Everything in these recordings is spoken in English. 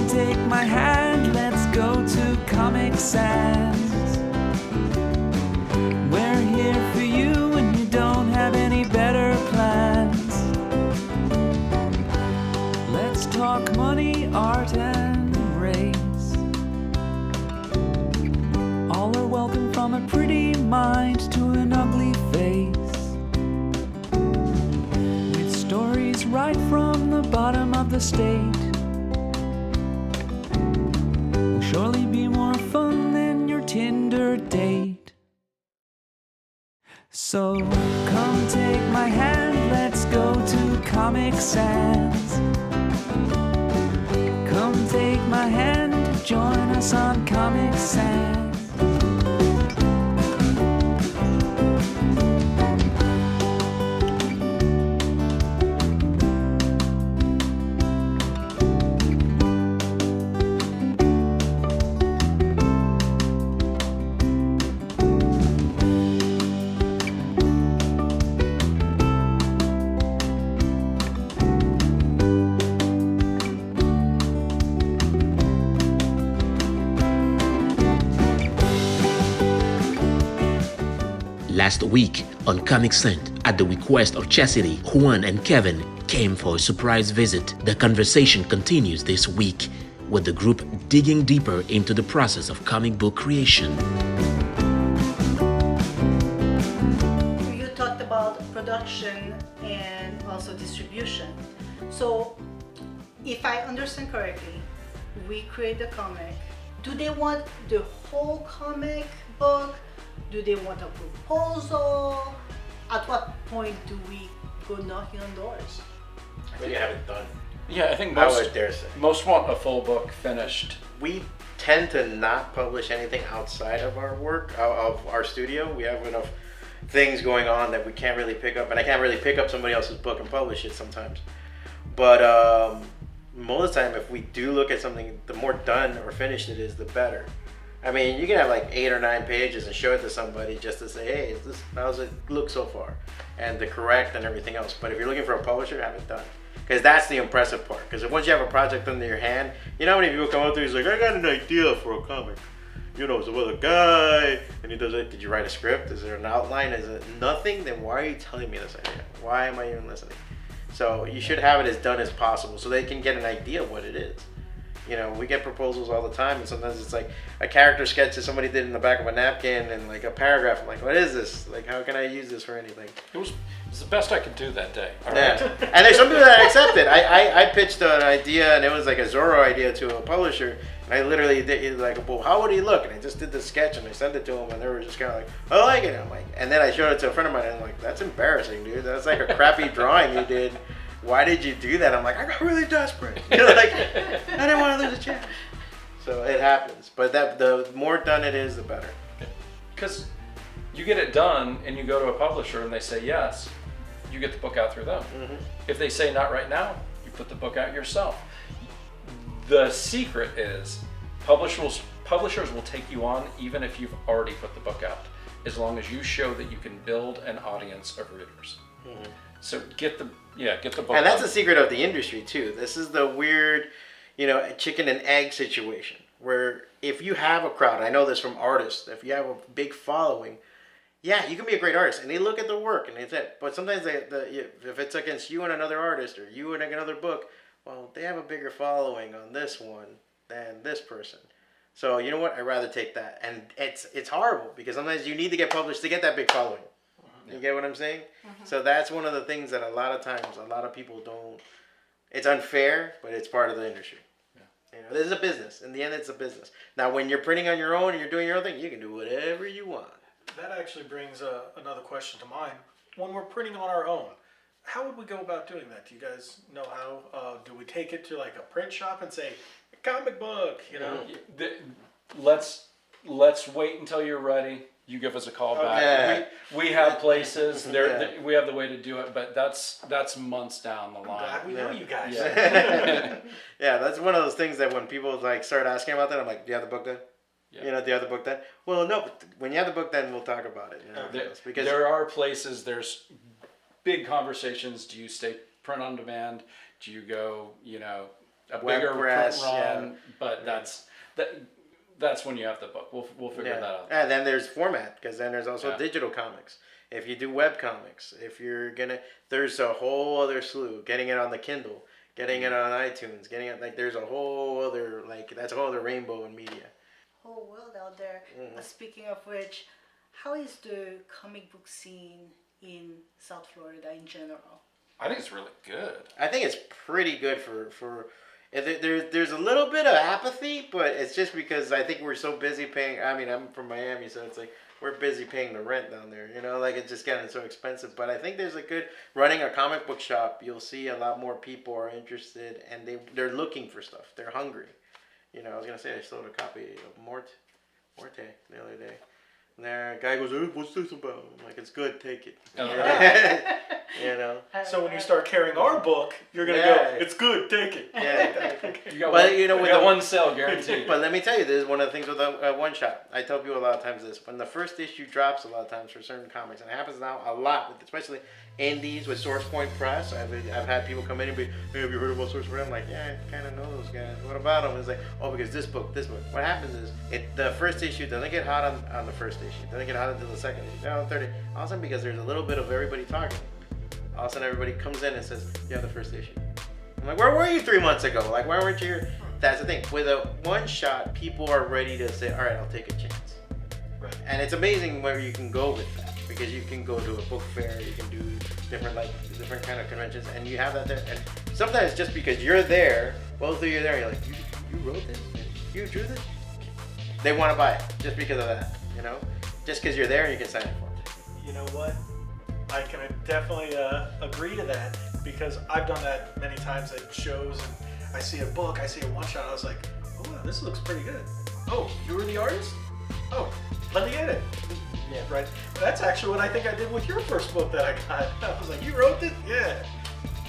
take my hand, let's go to Comic Sans. We're here for you when you don't have any better plans. Let's talk money, art, and race. All are welcome, from a pretty mind to an ugly face. With stories right from the bottom of the state. Will surely be more fun than your Tinder date. So come take my hand, let's go to Comic Sans. Come take my hand, join us on Comic Sans. Last week on Comic Sans, at the request of Chastity, Juan and Kevin came for a surprise visit. The conversation continues this week with the group digging deeper into the process of comic book creation. You talked about production and also distribution. So if I understand correctly, we create the comic. Do they want the whole comic book? Do they want a proposal? At what point do we go knocking on doors? I think you have it done. Yeah, I think I would dare say. most want a full book finished. We tend to not publish anything outside of our work, of our studio. We have enough things going on that we can't really pick up, and I can't really pick up somebody else's book and publish it sometimes. But most of the time, if we do look at something, the more done or finished it is, the better. I mean, you can have like 8 or 9 pages and show it to somebody just to say, hey, how's it look so far? And the correct and everything else. But if you're looking for a publisher, have it done. Because that's the impressive part. Because once you have a project under your hand, you know how many people come up to you and like, I got an idea for a comic. You know, so with a guy, and he does it, did you write a script? Is there an outline? Is it nothing? Then why are you telling me this idea? Why am I even listening? So you should have it as done as possible so they can get an idea of what it is. You know, we get proposals all the time, and sometimes it's like a character sketch that somebody did in the back of a napkin and like a paragraph. I'm like, what is this? Like, how can I use this for anything? It was the best I could do that day. All right? Yeah. And there's some people that accept it. I pitched an idea, and it was like a Zorro idea to a publisher, and I literally did like, well, how would he look? And I just did the sketch, and I sent it to them, and they were just kind of like, I like it. And I'm like, and then I showed it to a friend of mine, and I'm like, that's embarrassing, dude. That's like a crappy drawing you did. Why did you do that? I'm like, I got really desperate. You know, like, I didn't want to lose a chance. So it happens. But the more done it is, the better. Because you get it done and you go to a publisher and they say yes, you get the book out through them. Mm-hmm. If they say not right now, you put the book out yourself. The secret is publishers will take you on even if you've already put the book out, as long as you show that you can build an audience of readers. Mm-hmm. So get the book. And that's the secret of the industry too. This is the weird, chicken and egg situation where if you have a crowd, I know this from artists, if you have a big following, yeah, you can be a great artist and they look at the work and it's it. But sometimes if it's against you and another artist or you and another book, well, they have a bigger following on this one than this person. So you know what? I'd rather take that. And it's horrible because sometimes you need to get published to get that big following. You get what I'm saying? Mm-hmm. So that's one of the things that a lot of times, a lot of people don't, it's unfair, but it's part of the industry. Yeah. This is a business. In the end, it's a business. Now, when you're printing on your own and you're doing your own thing, you can do whatever you want. That actually brings another question to mind. When we're printing on our own, how would we go about doing that? Do you guys know how? Do we take it to like a print shop and say, comic book, Let's wait until you're ready. You give us a call back. Yeah. We have places. We have the way to do it, but that's months down the line. I'm glad we know you guys. Yeah. Yeah, that's one of those things that when people like start asking about that, I'm like, do you have the book done? Yeah. Do you have the book done? Well, no, but when you have the book done, we'll talk about it. Because there are places, there's big conversations. Do you stay print on demand? Do you go, a bigger press, print run, yeah. but that's when you have the book. We'll figure that out. And then there's format, because then there's also Yeah. digital comics. If you do web comics, there's a whole other slew. Getting it on the Kindle, getting it on iTunes, getting it, like, there's a whole other, like, that's a whole other rainbow in media. Whole world out there. Speaking of which, how is the comic book scene in South Florida in general? I think it's really good. I think it's pretty good for there's a little bit of apathy, but it's just because I think we're so busy paying. I mean, I'm from Miami, so it's like we're busy paying the rent down there. You know, like it's just getting so expensive. But I think there's a good running a comic book shop. You'll see a lot more people are interested, and they're looking for stuff. They're hungry. You know, I was gonna say I sold a copy of Morte the other day. And the guy goes, "What's this about?" I'm like, "It's good. Take it." You know. So when you start carrying our book, you're gonna Yeah. go, "It's good, take it." Yeah. You got But, one, you know, you with got the- one sale guaranteed. But let me tell you, this is one of the things with a one shot. I tell people a lot of times this: when the first issue drops, a lot of times for certain comics, and it happens now a lot, with especially indies with Source Point Press. I've had people come in and be, "Hey, have you heard about Source Point?" I'm like, "Yeah, I kind of know those guys. What about them?" It's like, "Oh, because this book." What happens is the first issue doesn't get hot on the first issue. Doesn't get hot until the second issue. Then on the third. All of a sudden, because there's a little bit of everybody talking. All of a sudden, everybody comes in and says, "You have the first issue." I'm like, "Where were you 3 months ago? Like, why weren't you here?" That's the thing. With a one shot, people are ready to say, "All right, I'll take a chance." Right. And it's amazing where you can go with that, because you can go to a book fair, you can do different kind of conventions, and you have that there. And sometimes just because you're there, both of you are there, you're like, "You wrote this? You drew this?" They want to buy it just because of that, you know? Just because you're there and you can sign it for it. You know what? I can definitely agree to that, because I've done that many times at shows, and I see a book, I see a one shot, I was like, "Oh, wow, this looks pretty good. Oh, you were the artist? Oh, let me get it." Yeah. Right. That's actually what I think I did with your first book that I got. I was like, "You wrote this?" Yeah.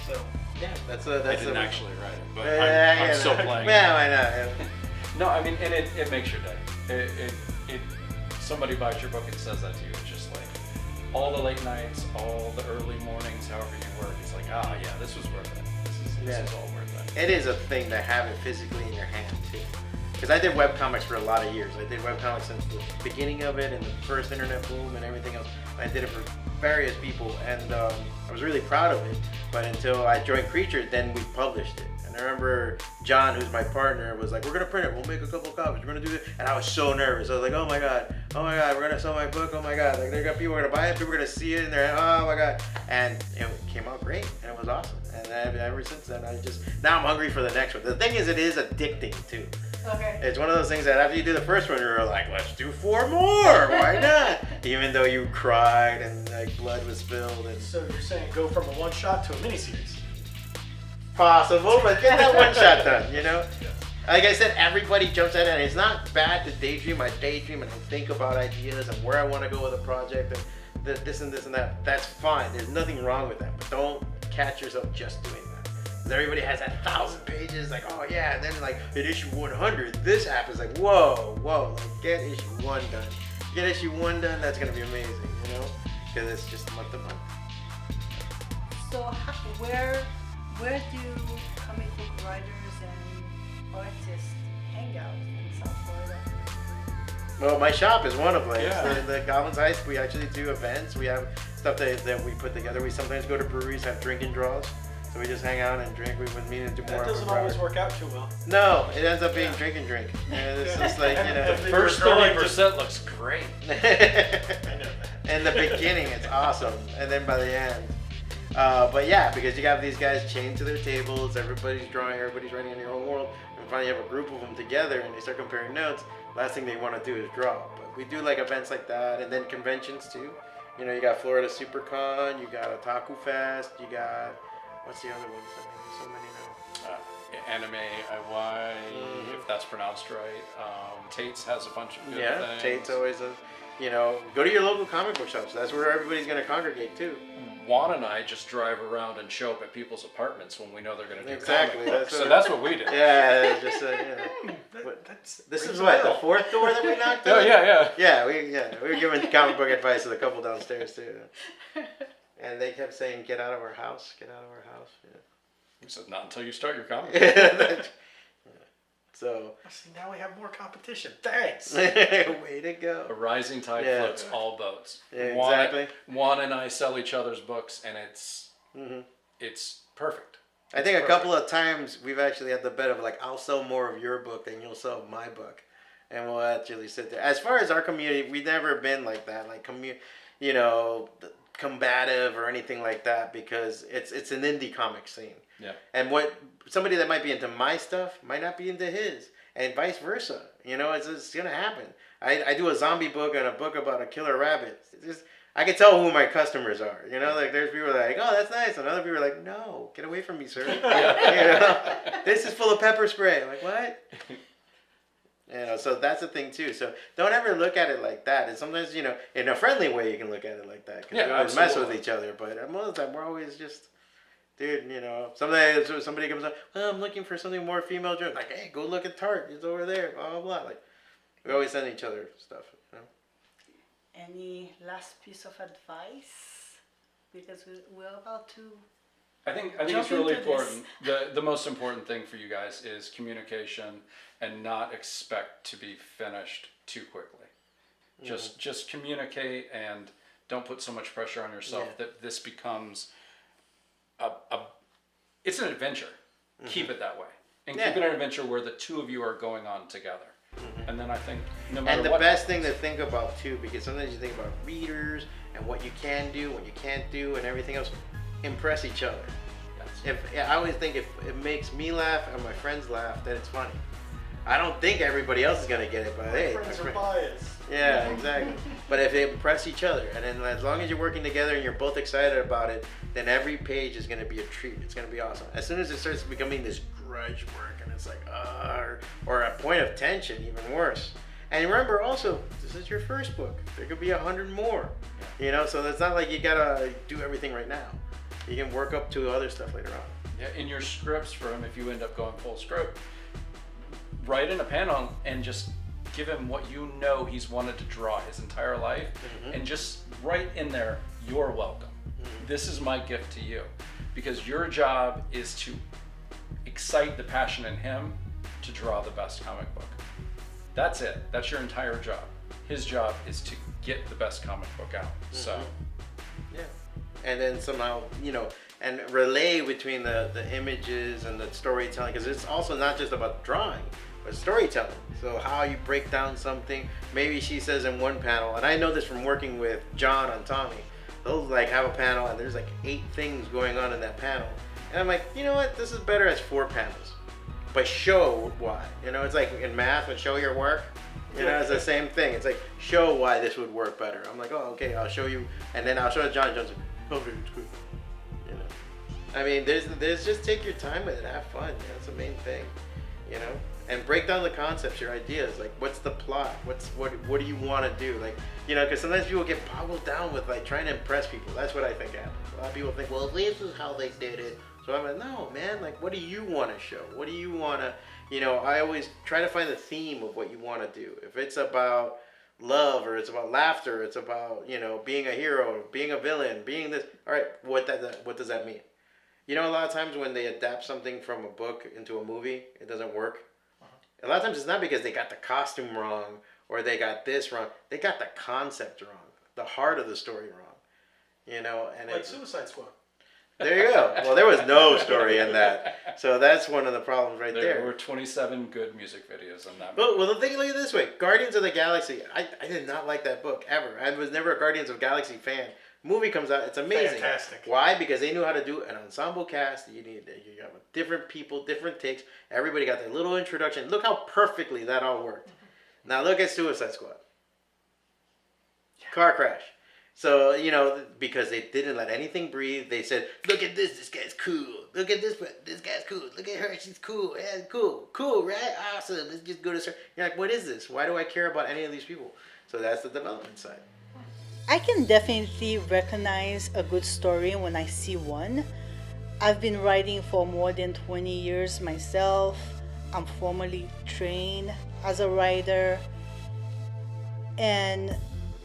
So. Yeah, that's I didn't actually write it, but Yeah, I'm yeah, still no. playing. Yeah, I know. Yeah. No, I mean, and it makes your day. It somebody buys your book and says that to you. It's just like all the late nights, all the early mornings, however you work. It's like, yeah, this was worth it. This is all worth it. It is a thing to have it physically in your hand too. Because I did webcomics for a lot of years. I did webcomics since the beginning of it and the first internet boom and everything else. I did it for various people, and I was really proud of it. But until I joined Creature, then we published it. And I remember John, who's my partner, was like, "We're gonna print it. We'll make a couple copies. We're gonna do it." And I was so nervous. I was like, "Oh my god, we're gonna sell my book. Oh my god, like people are gonna buy it. People are gonna see it, and they're oh my god." And it came out great, and it was awesome. And ever since then, now I'm hungry for the next one. The thing is, it is addicting too. Okay. It's one of those things that after you do the first one, you're like, "Let's do 4 more. Why not?" Even though you cried and like blood was spilled and So you're saying go from a one shot to a miniseries? possible, but get that one shot done. You know. Like I said, everybody jumps at it, and it's not bad to daydream. I daydream and I think about ideas and where I want to go with a project and this and that. That's fine. There's nothing wrong with that. But don't catch yourself just doing that. 'Cause everybody has that 1,000 pages, like, "Oh yeah," and then like at issue 100, this happens. Like, whoa, like get issue 1 done. Get issue 1 done. That's gonna be amazing, you know, because it's just month to month. So where do comic book writers and artists hang out in South Florida? Well, my shop is one of them. Yeah. The Goblins Heist, we actually do events. We have stuff that we put together. We sometimes go to breweries, have drinking draws. So we just hang out and drink. We've been meaning to do more. That of doesn't it. always work out too well. No, it ends up being drink. And it's just like, you know. The First You're growing 30% looks great. I know that. In the beginning, it's awesome. And then by the end. But yeah, because you got these guys chained to their tables. Everybody's drawing. Everybody's writing in their own world. And finally you have a group of them together and they start comparing notes. Last thing they want to do is draw. But we do like events like that. And then conventions too. You know, you got Florida SuperCon. You got Otaku Fest. You got... What's the other ones? I mean, there's so many now. Anime IY, if that's pronounced right. Tate's has a bunch of good things. Tate's always a, you know, go to your local comic book shops. That's where everybody's going to congregate too. Juan and I just drive around and show up at people's apartments when we know they're going to do Exactly, comic books. that's So what- that's what we do. Yeah, just you know. This is what, the 4th door that we knocked Oh on? yeah. Yeah, we were giving comic book advice to the couple downstairs too. And they kept saying, "Get out of our house, get out of our house." Yeah. He said, not until you start your comic. So, See, now we have more competition. Thanks. way to A go. rising tide Yeah. floats all boats. Yeah, Juan, exactly. Juan and I sell each other's books, and it's perfect. I think a couple of times we've actually had the bet of like, I'll sell more of your book than you'll sell my book. And we'll actually sit there. As far as our community, we've never been like that, like combative or anything like that, because it's an indie comic scene. Yeah. And what somebody that might be into my stuff might not be into his, and vice versa. It's gonna happen. I do a zombie book and a book about a killer rabbit. I can tell who my customers are. Like there's people that are like, oh, that's nice, and other people are like, no, get away from me, sir. This is full of pepper spray. I'm like, what? So that's the thing too. So don't ever look at it like that. And sometimes, in a friendly way, you can look at it like that. Because we always mess with each other. But most of the time, we're always just, dude, sometimes somebody comes up, well, I'm looking for something more female driven. Like, hey, go look at Tarte. It's over there. Blah, blah, blah. Like, we always send each other stuff. Any last piece of advice? Because we're about to. I think Jump it's really into important. The most important thing for you guys is communication, and not expect to be finished too quickly. Just communicate, and don't put so much pressure on yourself that this becomes it's an adventure. Keep it that way, and keep it an adventure where the two of you are going on together. And then I think no matter And the what best happens, thing to think about too, because sometimes you think about readers and what you can do, what you can't do, and everything else. Impress each other. I always think if it makes me laugh and my friends laugh, then it's funny. I don't think everybody else is gonna get it, but hey, Friends are biased. yeah, exactly. But if they impress each other, and then as long as you're working together and you're both excited about it, then every page is gonna be a treat. It's gonna be awesome. As soon as it starts becoming this grudge work, and it's like, or a point of tension, even worse. And remember, also, this is your first book. There could be 100 more. So it's not like you gotta do everything right now. You can work up to other stuff later on. Yeah, in your scripts for him, if you end up going full script, write in a panel and just give him what he's wanted to draw his entire life, and just write in there, you're welcome. This is my gift to you. Because your job is to excite the passion in him to draw the best comic book. That's it. That's your entire job. His job is to get the best comic book out. So, yeah. And then somehow, and relay between the images and the storytelling, because it's also not just about drawing, but storytelling. So how you break down something. Maybe she says in one panel, and I know this from working with John on Tommy, they'll like have a panel and there's like 8 things going on in that panel. And I'm like, you know what, this is better as 4 panels. But show why. It's like in math, when show your work, it's the same thing. It's like, show why this would work better. I'm like, oh, okay, I'll show you. And then I'll show it to John. John's like, okay, it's good. I mean, there's just take your time with it, have fun. That's the main thing, and break down the concepts, your ideas. Like, what's the plot? What do you want to do? Like, because sometimes people get boggled down with like trying to impress people. That's what I think happens. A lot of people think, well, this is how they did it. So I'm like, no, man. Like, what do you want to show? What do you want to? I always try to find the theme of what you want to do. If it's about love, or it's about laughter, it's about being a hero, being a villain, being this. All right, what does that mean? A lot of times when they adapt something from a book into a movie, it doesn't work. A lot of times it's not because they got the costume wrong or they got this wrong. They got the concept wrong, the heart of the story wrong. And Like Suicide Squad. There you go. Well, there was no story in that, so that's one of the problems right there. There were 27 good music videos on that. Well, the thing, look at it this way: Guardians of the Galaxy. I did not like that book ever. I was never a Guardians of the Galaxy fan. Movie comes out, it's amazing. Fantastic. Why? Because they knew how to do an ensemble cast. You have different people, different takes. Everybody got their little introduction. Look how perfectly that all worked. Now look at Suicide Squad. Car crash. So, because they didn't let anything breathe, they said, look at this guy's cool. Look at this guy's cool. Look at her, she's cool. Yeah, cool, right? Awesome. Let's just go to her. You're like, what is this? Why do I care about any of these people? So that's the development side. I can definitely recognize a good story when I see one. I've been writing for more than 20 years myself. I'm formally trained as a writer. And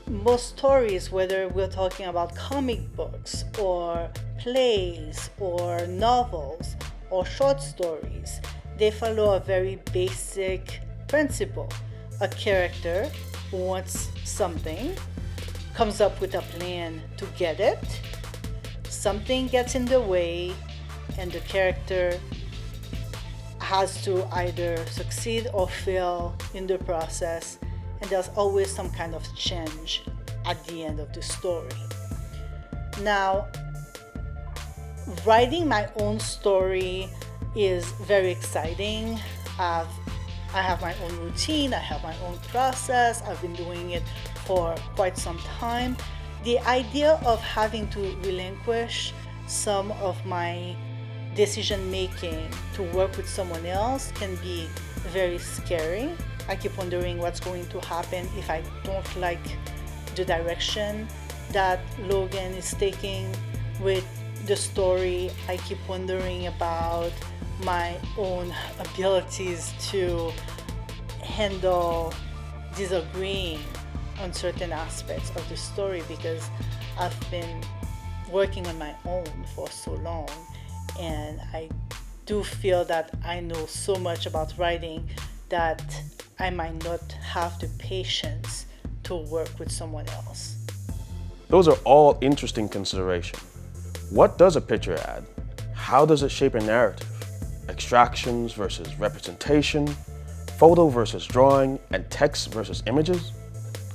most stories, whether we're talking about comic books or plays or novels or short stories, they follow a very basic principle. A character who wants something comes up with a plan to get it. Something gets in the way, and the character has to either succeed or fail in the process, and there's always some kind of change at the end of the story. Now, writing my own story is very exciting. I have my own routine, I have my own process, I've been doing it for quite some time. The idea of having to relinquish some of my decision making to work with someone else can be very scary. I keep wondering what's going to happen if I don't like the direction that Logan is taking with the story. I keep wondering about my own abilities to handle disagreeing on certain aspects of the story, because I've been working on my own for so long, and I do feel that I know so much about writing that I might not have the patience to work with someone else. Those are all interesting considerations. What does a picture add? How does it shape a narrative? Extractions versus representation, photo versus drawing, and text versus images?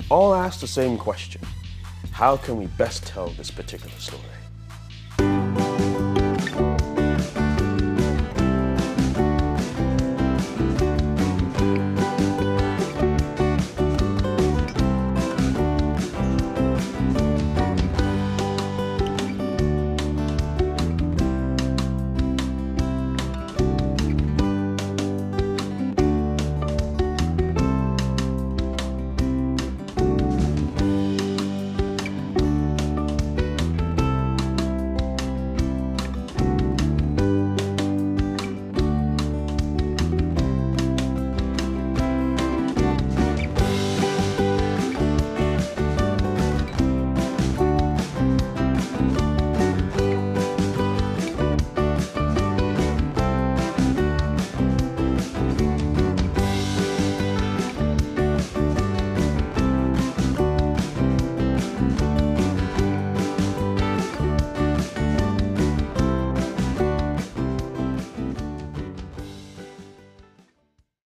All ask the same question. How can we best tell this particular story?